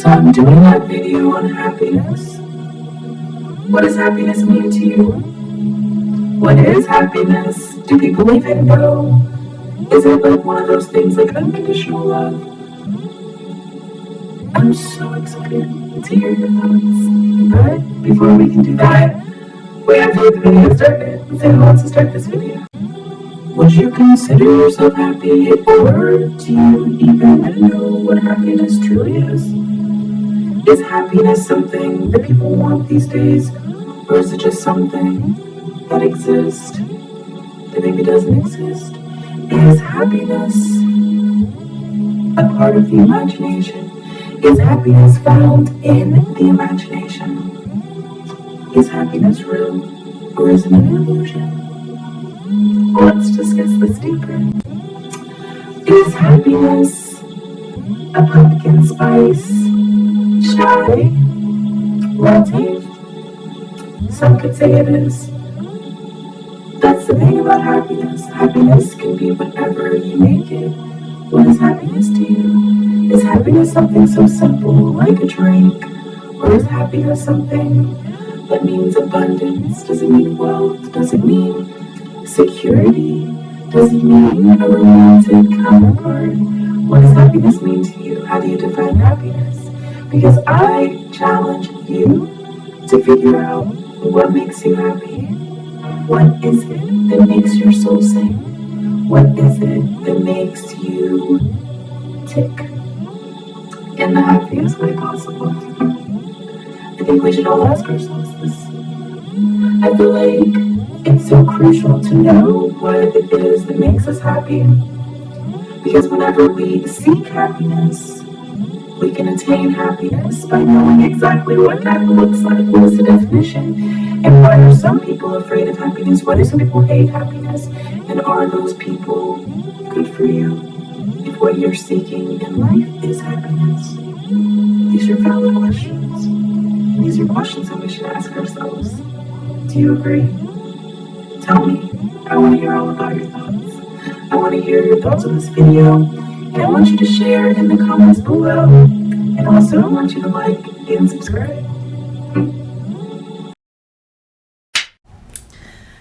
So I'm doing a video on happiness. What does happiness mean to you? What is happiness? Do people even know? Is it like one of those things like unconditional love? I'm so excited to hear your thoughts. But before we can do that, we have to get the video started. Let's see who wants to start this video. Would you consider yourself happy, or do you even know what happiness truly is? Is happiness something that people want these days, or is it just something that exists that maybe doesn't exist? Is happiness a part of the imagination? Is happiness found in the imagination? Is happiness real, or is it an illusion? Let's discuss this deeper. Is happiness a pumpkin spice chai latte? Some could say it is. That's the thing about happiness. Happiness can be whatever you make it. What is happiness to you? Is happiness something so simple like a drink? Or is happiness something that means abundance? Does it mean wealth? Does it mean security? Does it mean a romantic counterpart? What does happiness mean to you? How do you define happiness? Because I challenge you to figure out what makes you happy. What is it that makes your soul sing? What is it that makes you tick in the happiest way possible? I think we should all ask ourselves this. I feel like it's so crucial to know what it is that makes us happy. Because whenever we seek happiness, we can attain happiness by knowing exactly what that looks like. What is the definition? And why are some people afraid of happiness? Why do some people hate happiness? And are those people good for you if what you're seeking in life is happiness? These are valid questions. These are questions that we should ask ourselves. Do you agree? Tell me. I want to hear all about your thoughts. I want to hear your thoughts on this video. And I want you to share in the comments below. And also, I want you to like and subscribe.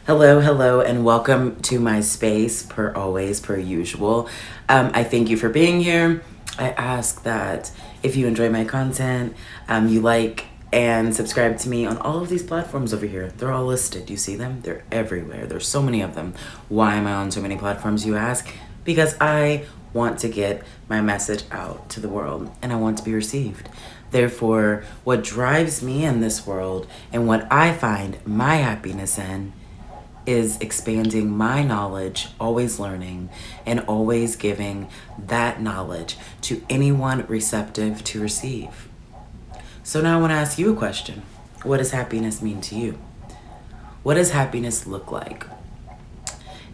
Hello, and welcome to my space, per always, per usual. I thank you for being here. I ask that if you enjoy my content, you like and subscribe to me on all of these platforms over here. They're all listed. You see them? They're everywhere. There's so many of them. Why am I on so many platforms, you ask? Because I want to get my message out to the world, and I want to be received. Therefore, what drives me in this world and what I find my happiness in is expanding my knowledge, always learning, and always giving that knowledge to anyone receptive to receive. So now I want to ask you a question. What does happiness mean to you? What does happiness look like?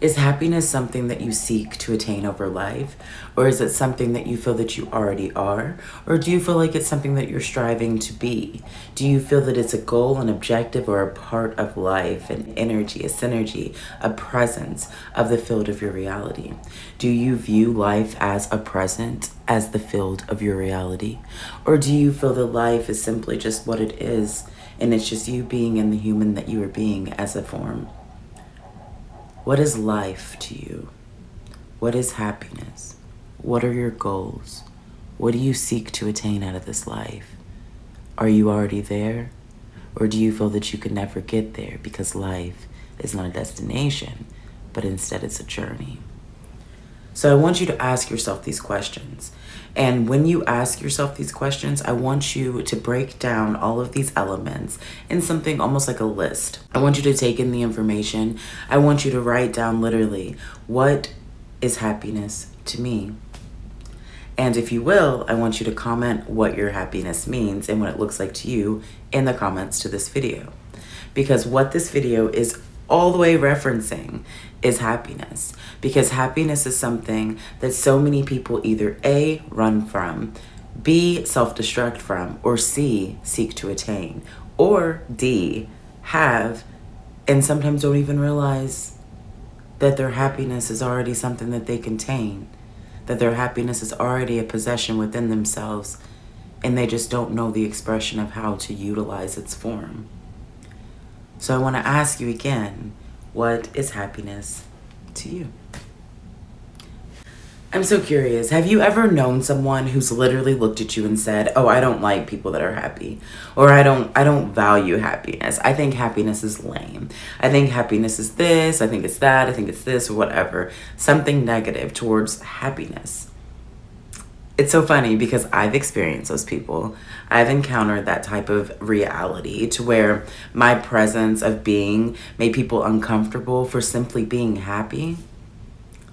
Is happiness something that you seek to attain over life? Or is it something that you feel that you already are? Or do you feel like it's something that you're striving to be? Do you feel that it's a goal, an objective, or a part of life, an energy, a synergy, a presence of the field of your reality? Do you view life as a present, as the field of your reality? Or do you feel that life is simply just what it is, and it's just you being in the human that you are being as a form? What is life to you? What is happiness? What are your goals? What do you seek to attain out of this life? Are you already there? Or do you feel that you can never get there because life is not a destination, but instead it's a journey? So I want you to ask yourself these questions. And when you ask yourself these questions, I want you to break down all of these elements in something almost like a list. I want you to take in the information. I want you to write down literally, what is happiness to me? And if you will, I want you to comment what your happiness means and what it looks like to you in the comments to this video. Because what this video is all the way referencing is happiness. Because happiness is something that so many people either A, run from, B, self-destruct from, or C, seek to attain, or D, have, and sometimes don't even realize that their happiness is already something that they contain, that their happiness is already a possession within themselves, and they just don't know the expression of how to utilize its form. So I want to ask you again, what is happiness to you? I'm so curious. Have you ever known someone who's literally looked at you and said, "Oh, I don't like people that are happy," or I don't value happiness. I think happiness is lame. I think happiness is this, I think it's that, I think it's this or whatever. Something negative towards happiness. It's so funny because I've experienced those people. I've encountered that type of reality to where my presence of being made people uncomfortable for simply being happy.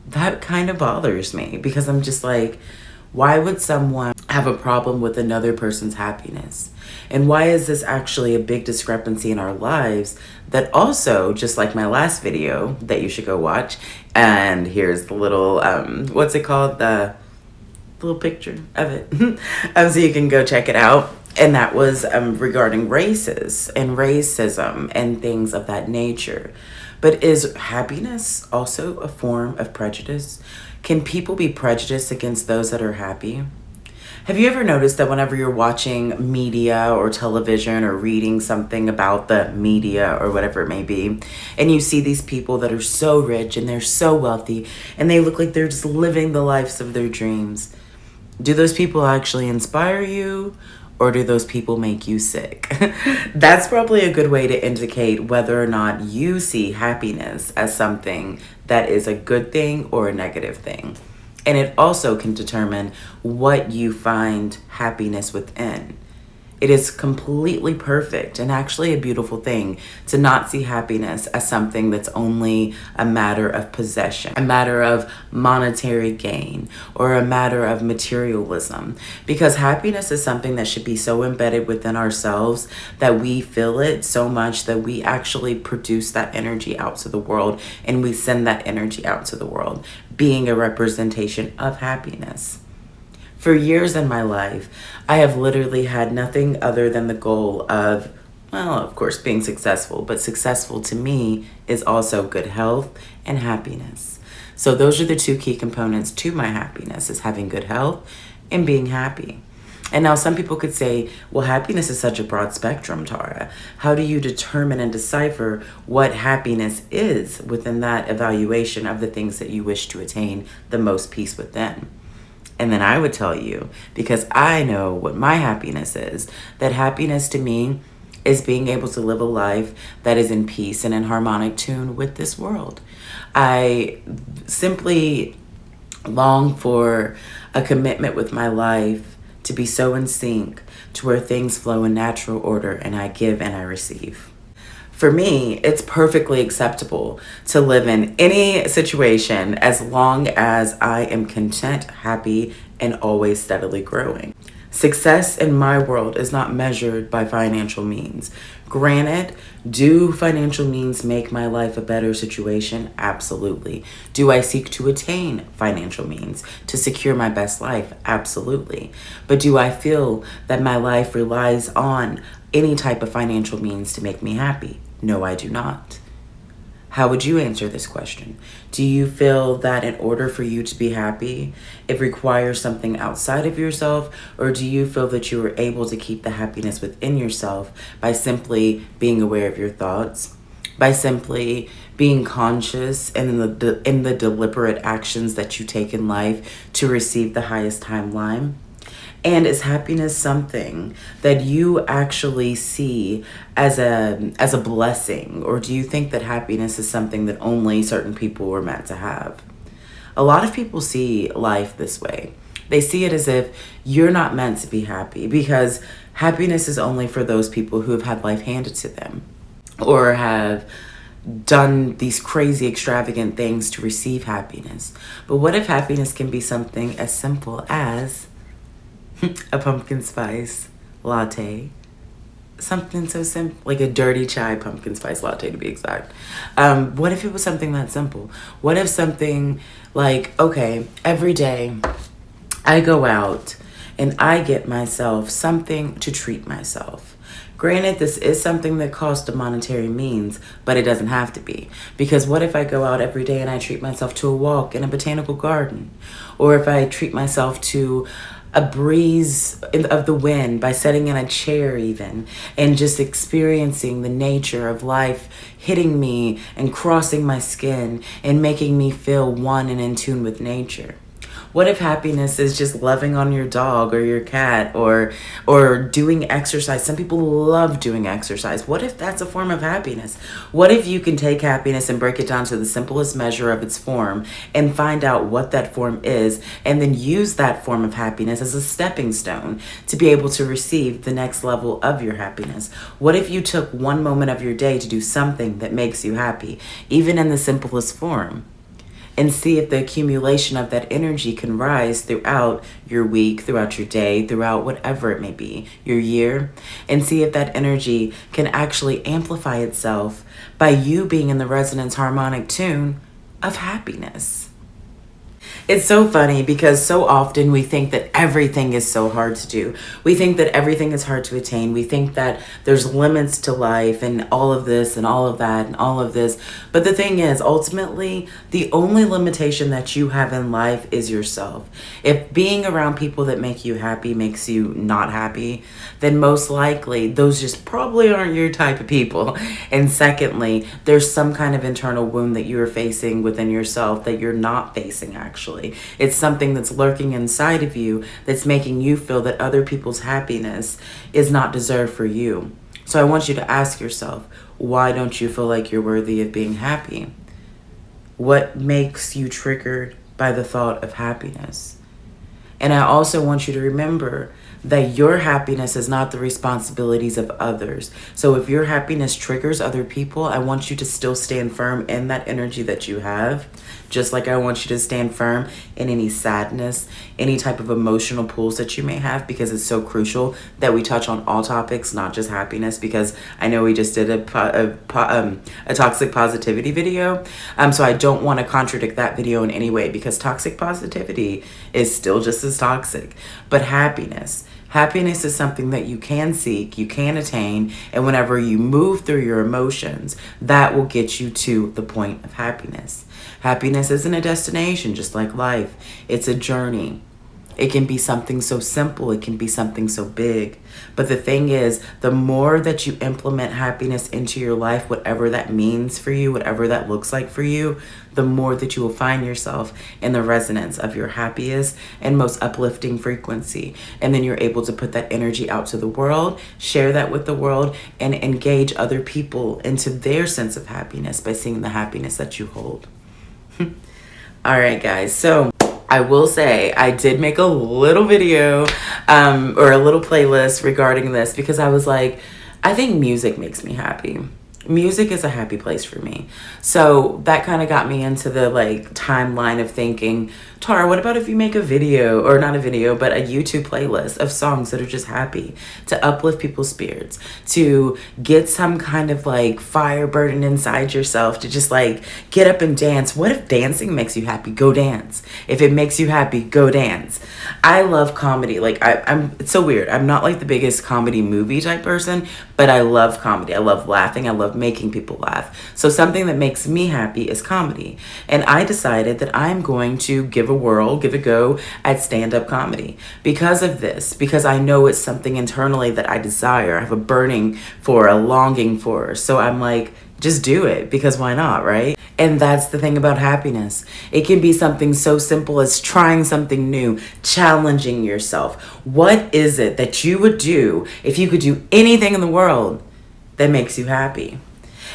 That kind of bothers me because I'm just like, why would someone have a problem with another person's happiness? And why is this actually a big discrepancy in our lives that also, just like my last video that you should go watch, and here's the little, what's it called? The little picture of it. So you can go check it out. And that was regarding races and racism and things of that nature. But is happiness also a form of prejudice? Can people be prejudiced against those that are happy? Have you ever noticed that whenever you're watching media or television or reading something about the media or whatever it may be, and you see these people that are so rich and they're so wealthy and they look like they're just living the lives of their dreams, do those people actually inspire you? Or do those people make you sick? That's probably a good way to indicate whether or not you see happiness as something that is a good thing or a negative thing. And it also can determine what you find happiness within. It is completely perfect and actually a beautiful thing to not see happiness as something that's only a matter of possession, a matter of monetary gain, or a matter of materialism. Because happiness is something that should be so embedded within ourselves that we feel it so much that we actually produce that energy out to the world and we send that energy out to the world, being a representation of happiness. For years in my life, I have literally had nothing other than the goal of, well, of course, being successful. But successful to me is also good health and happiness. So those are the two key components to my happiness, is having good health and being happy. And now some people could say, well, happiness is such a broad spectrum, Tara. How do you determine and decipher what happiness is within that evaluation of the things that you wish to attain the most peace within? And then I would tell you, because I know what my happiness is, that happiness to me is being able to live a life that is in peace and in harmonic tune with this world. I simply long for a commitment with my life to be so in sync to where things flow in natural order and I give and I receive. For me, it's perfectly acceptable to live in any situation as long as I am content, happy, and always steadily growing. Success in my world is not measured by financial means. Granted, do financial means make my life a better situation? Absolutely. Do I seek to attain financial means to secure my best life? Absolutely. But do I feel that my life relies on any type of financial means to make me happy? No, I do not. How would you answer this question? Do you feel that in order for you to be happy, it requires something outside of yourself? Or do you feel that you are able to keep the happiness within yourself by simply being aware of your thoughts, by simply being conscious and in the deliberate actions that you take in life to receive the highest timeline? And is happiness something that you actually see as a blessing? Or do you think that happiness is something that only certain people were meant to have? A lot of people see life this way. They see it as if you're not meant to be happy because happiness is only for those people who have had life handed to them or have done these crazy extravagant things to receive happiness. But what if happiness can be something as simple as a pumpkin spice latte? Something so simple, like a dirty chai pumpkin spice latte to be exact. What if it was something that simple? What if something like, okay, every day I go out and I get myself something to treat myself. Granted, this is something that costs a monetary means, but it doesn't have to be. Because what if I go out every day and I treat myself to a walk in a botanical garden? Or if I treat myself to a breeze of the wind, by sitting in a chair even, and just experiencing the nature of life hitting me and crossing my skin and making me feel one and in tune with nature? What if happiness is just loving on your dog or your cat, or doing exercise? Some people love doing exercise. What if that's a form of happiness? What if you can take happiness and break it down to the simplest measure of its form and find out what that form is, and then use that form of happiness as a stepping stone to be able to receive the next level of your happiness? What if you took one moment of your day to do something that makes you happy, even in the simplest form? And see if the accumulation of that energy can rise throughout your week, throughout your day, throughout whatever it may be, your year, and see if that energy can actually amplify itself by you being in the resonance harmonic tune of happiness. It's so funny because so often we think that everything is so hard to do. We think that everything is hard to attain. We think that there's limits to life and all of this and all of that and all of this. But the thing is, ultimately, the only limitation that you have in life is yourself. If being around people that make you happy makes you not happy, then most likely those just probably aren't your type of people. And secondly, there's some kind of internal wound that you are facing within yourself that you're not facing actually. It's something that's lurking inside of you that's making you feel that other people's happiness is not deserved for you. So I want you to ask yourself, why don't you feel like you're worthy of being happy? What makes you triggered by the thought of happiness? And I also want you to remember that your happiness is not the responsibilities of others. So if your happiness triggers other people, I want you to still stand firm in that energy that you have. Just like I want you to stand firm in any sadness, any type of emotional pulls that you may have, because it's so crucial that we touch on all topics, not just happiness, because I know we just did a toxic positivity video. So I don't want to contradict that video in any way, because toxic positivity is still just as toxic. But happiness is something that you can seek, you can attain, and whenever you move through your emotions, that will get you to the point of happiness. Happiness isn't a destination, just like life. It's a journey. It can be something so simple, it can be something so big. But the thing is, the more that you implement happiness into your life, whatever that means for you, whatever that looks like for you, the more that you will find yourself in the resonance of your happiest and most uplifting frequency. And then you're able to put that energy out to the world, share that with the world, and engage other people into their sense of happiness by seeing the happiness that you hold. All right, guys. So I will say I did make a little video or a little playlist regarding this, because I was like, I think music makes me happy. Music is a happy place for me. So that kind of got me into the timeline of thinking, Tara, what about if you make a video, or not a video, but a YouTube playlist of songs that are just happy, to uplift people's spirits, to get some kind of fire burning inside yourself, to just get up and dance. What if dancing makes you happy? Go dance. If it makes you happy, go dance. I love comedy. It's so weird. I'm not the biggest comedy movie type person, but I love comedy. I love laughing. I love making people laugh. So something that makes me happy is comedy. And I decided that I'm going to give a go at stand-up comedy because of this, because I know it's something internally that I desire. I have a burning for, a longing for. So I'm just do it, because why not, right? And that's the thing about happiness. It can be something so simple as trying something new, challenging yourself. What is it that you would do if you could do anything in the world that makes you happy?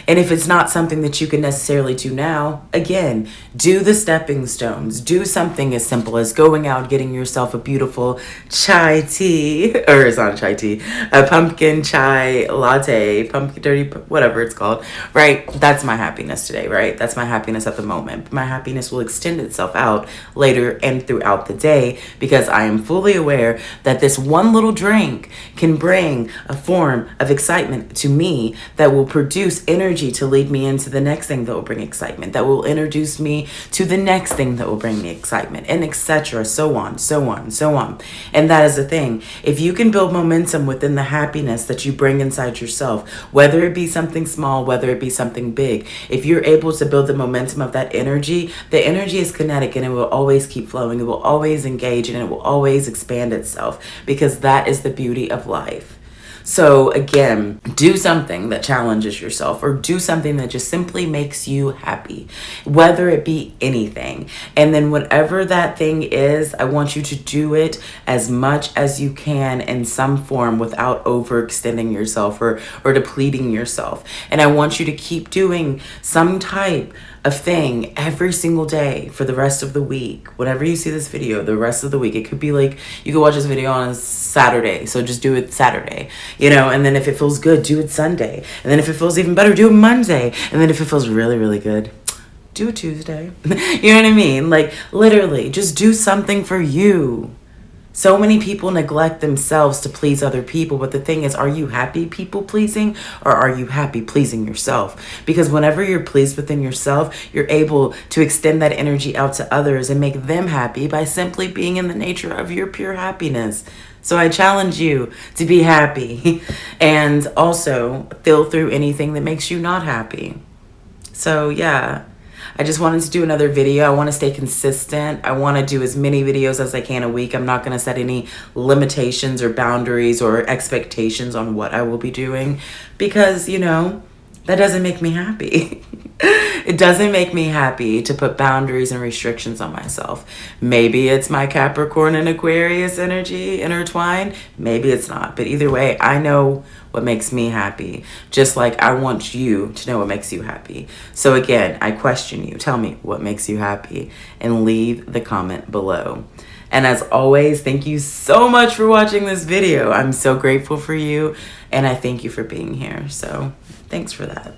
And if it's not something that you can necessarily do now, again, do the stepping stones. Do something as simple as going out, getting yourself a beautiful chai tea, or it's not a chai tea, a pumpkin chai latte, pumpkin dirty, whatever it's called, right? That's my happiness today, right? That's my happiness at the moment. My happiness will extend itself out later and throughout the day, because I am fully aware that this one little drink can bring a form of excitement to me that will produce energy energy to lead me into the next thing that will bring excitement, that will introduce me to the next thing that will bring me excitement, and etc. So on, so on, so on. And that is the thing. If you can build momentum within the happiness that you bring inside yourself, whether it be something small, whether it be something big, if you're able to build the momentum of that energy, the energy is kinetic and it will always keep flowing. It will always engage and it will always expand itself, because that is the beauty of life. So again, do something that challenges yourself, or do something that just simply makes you happy, whether it be anything. And then whatever that thing is, I want you to do it as much as you can in some form without overextending yourself or depleting yourself. And I want you to keep doing some type of thing every single day for the rest of the week. Whenever you see this video, the rest of the week, it could be like, you could watch this video on a Saturday, so just do it Saturday, and then if it feels good, do it Sunday, and then if it feels even better, do it Monday, and then if it feels really, really good, do it Tuesday. You know what I mean? Like, literally, just do something for you. So many people neglect themselves to please other people, but the thing is, are you happy people pleasing, or are you happy pleasing yourself? Because whenever you're pleased within yourself, you're able to extend that energy out to others and make them happy by simply being in the nature of your pure happiness. So I challenge you to be happy and also feel through anything that makes you not happy. So yeah, I just wanted to do another video. I want to stay consistent. I want to do as many videos as I can a week. I'm not going to set any limitations or boundaries or expectations on what I will be doing, because, that doesn't make me happy. It doesn't make me happy to put boundaries and restrictions on myself. Maybe it's my Capricorn and Aquarius energy intertwined. Maybe it's not. But either way, I know what makes me happy, just like I want you to know what makes you happy. So again, I question you. Tell me what makes you happy, and leave the comment below. And as always, thank you so much for watching this video. I'm so grateful for you, and I thank you for being here. So thanks for that.